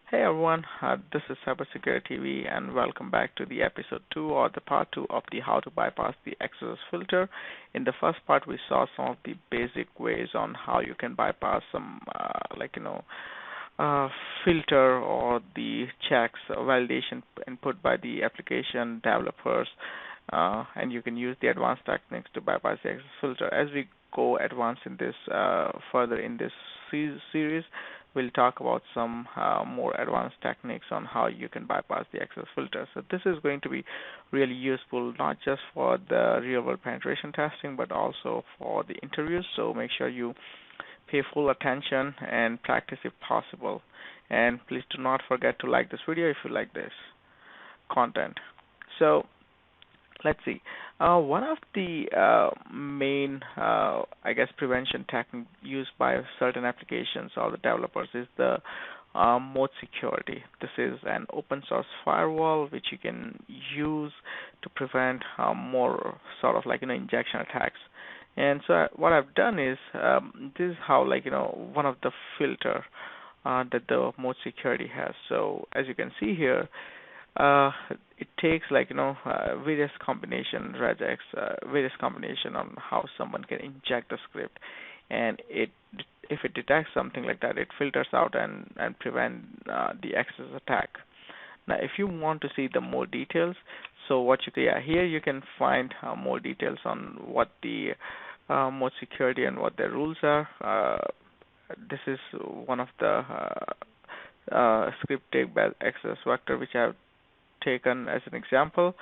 Hey everyone, this is CyberSecurityTV and welcome back to the episode 2 or the part 2 of the how to bypass the XSS filter. In the first part we saw some of the basic ways on how you can bypass some filter or the checks validation input by the application developers, and you can use the advanced techniques to bypass the XSS filter. As we go advance in this further in this series, we'll talk about some more advanced techniques on how you can bypass the XSS filter. So this is going to be really useful not just for the real-world penetration testing, but also for the interviews. So make sure you pay full attention and practice if possible. And please do not forget to like this video if you like this content. So let's see. One of the main, prevention technique used by certain applications or the developers is the mode security. This is an open source firewall which you can use to prevent more sort of injection attacks. And so what I've done is this is how one of the filter that the mode security has. So as you can see here, it takes various combination regex, various combination on how someone can inject the script, and if it detects something like that, it filters out and prevent the XSS attack. Now, if you want to see the more details, so what you see here, you can find more details on what the mode security and what their rules are. This is one of the script take by XSS vector which I have taken as an example,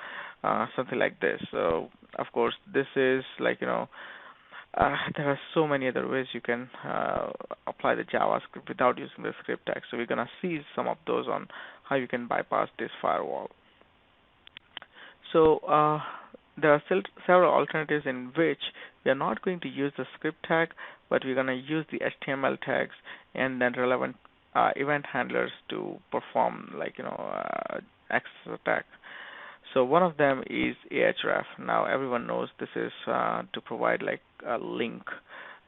something like this. So of course this is there are so many other ways you can apply the JavaScript without using the script tag. So we're gonna see some of those on how you can bypass this firewall. So there are still several alternatives in which we are not going to use the script tag, but we're going to use the HTML tags and then relevant event handlers to perform XSS attack. So one of them is ahref. Now everyone knows this is to provide a link.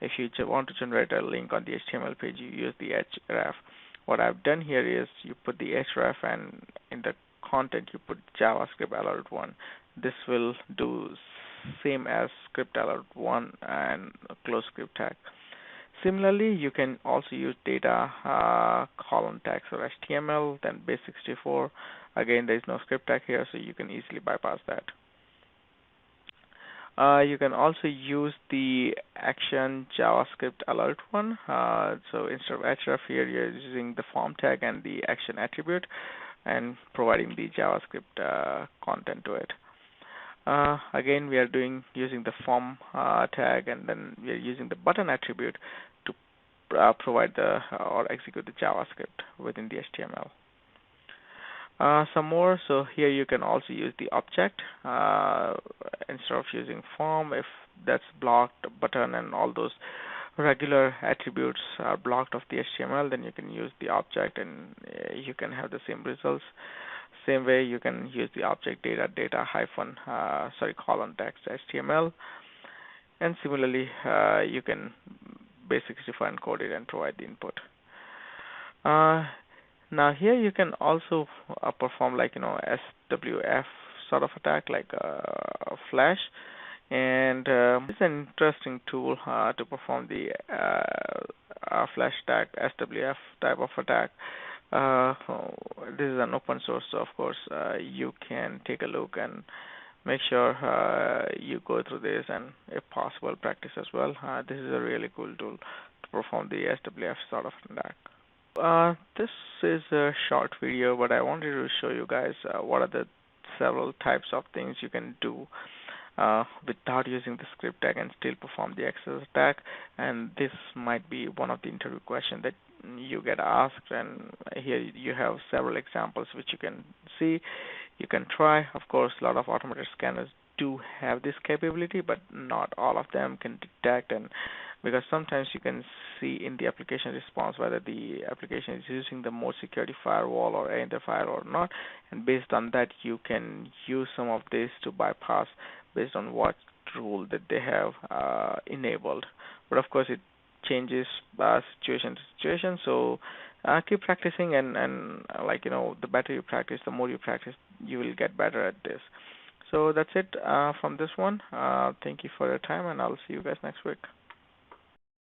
If you want to generate a link on the HTML page, you use the href. What I've done here is you put the href and in the content you put JavaScript alert 1. This will do same as script alert 1 and close script tag. Similarly, you can also use data column tags or HTML, then base64. Again, there is no script tag here, so you can easily bypass that. You can also use the action JavaScript alert 1. So instead of href here, you're using the form tag and the action attribute and providing the JavaScript content to it. Again, we are using the form tag, and then we are using the button attribute to provide or execute the JavaScript within the HTML. Some more. So here you can also use the object instead of using form. If that's blocked, button and all those regular attributes are blocked of the HTML, then you can use the object and you can have the same results. Same way you can use the object data colon text HTML, and similarly you can base64 encode it and provide the input. Now here you can also perform SWF sort of attack like Flash, and it's an interesting tool to perform the Flash attack, SWF type of attack. This is an open source, so of course you can take a look and make sure you go through this and if possible practice as well. This is a really cool tool to perform the SWF sort of attack. This is a short video, but I wanted to show you guys what are the several types of things you can do without using the script tag and still perform the XSS attack. And this might be one of the interview questions that you get asked, and here you have several examples which you can see. You can try. Of course, a lot of automated scanners do have this capability, but not all of them can detect, and because sometimes you can see in the application response whether the application is using the mode security firewall or any other firewall or not, and based on that you can use some of this to bypass based on what rule that they have enabled. But of course it changes situation to situation, so keep practicing, and like the better you practice, the more you practice, you will get better at this. So that's it from this one. Thank you for your time, and I'll see you guys next week.